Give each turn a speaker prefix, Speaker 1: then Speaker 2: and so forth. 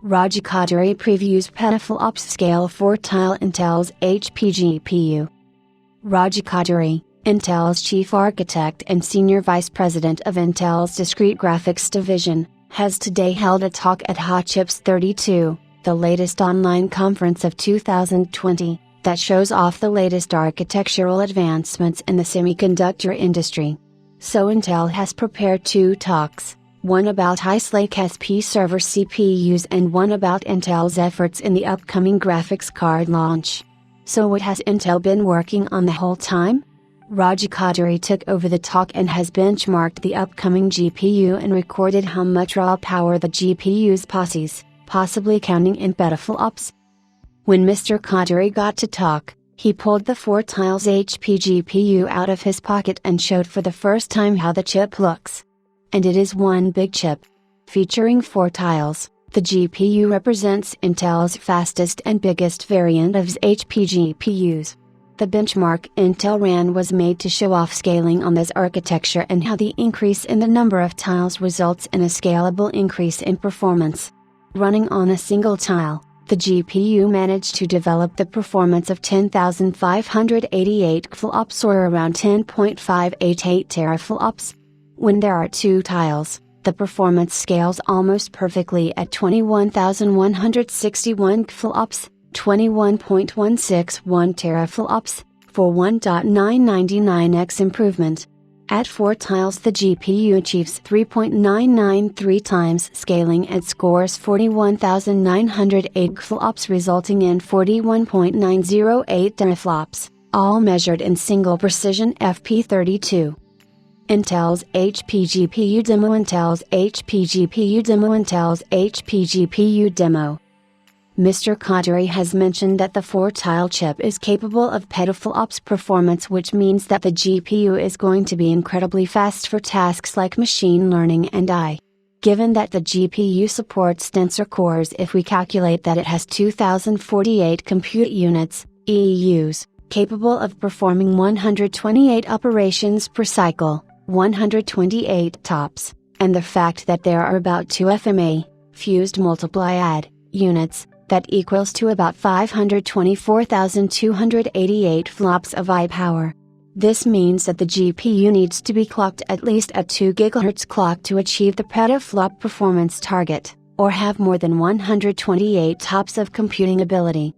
Speaker 1: Raji Koduri previews PetaFLOPs scale for tile Intel's HP GPU. Raji Koduri, Intel's chief architect and senior vice president of Intel's discrete graphics division, has today held a talk at Hot Chips 32, the latest online conference of 2020, that shows off the latest architectural advancements in the semiconductor industry. So Intel has prepared two talks, one about Ice Lake SP server CPUs and one about Intel's efforts in the upcoming graphics card launch. So what has Intel been working on the whole time? Raji Koduri took over the talk and has benchmarked the upcoming GPU and recorded how much raw power the GPUs possess, possibly counting in PetaFLOPs. When Mr. Koduri got to talk, he pulled the 4 tiles HP GPU out of his pocket and showed for the first time how the chip looks. And it is one big chip. Featuring 4 tiles, the GPU represents Intel's fastest and biggest variant of HP GPUs. The benchmark Intel ran was made to show off scaling on this architecture and how the increase in the number of tiles results in a scalable increase in performance. Running on a single tile, the GPU managed to develop the performance of 10,588 FLOPs or around 10.588 teraflops. When there are 2 tiles, the performance scales almost perfectly at 21,161 FLOPs, 21.161 teraflops, for 1.999x improvement. At 4 tiles the GPU achieves 3.993 times scaling and scores 41,908 FLOPs resulting in 41.908 teraflops, all measured in single precision FP32. Intel's HP GPU demo. Intel's HP GPU demo. Intel's HP GPU demo. Mr. Koduri has mentioned that the 4-tile chip is capable of PetaFLOPs performance, which means that the GPU is going to be incredibly fast for tasks like machine learning and AI. Given that the GPU supports tensor cores, if we calculate that it has 2048 compute units, EUs, capable of performing 128 operations per cycle, 128 TOPS, and the fact that there are about 2 FMA, fused multiply add, units, that equals to about 524,288 FLOPs of I power. This means that the GPU needs to be clocked at least at 2 GHz clock to achieve the PetaFLOP performance target, or have more than 128 TOPS of computing ability.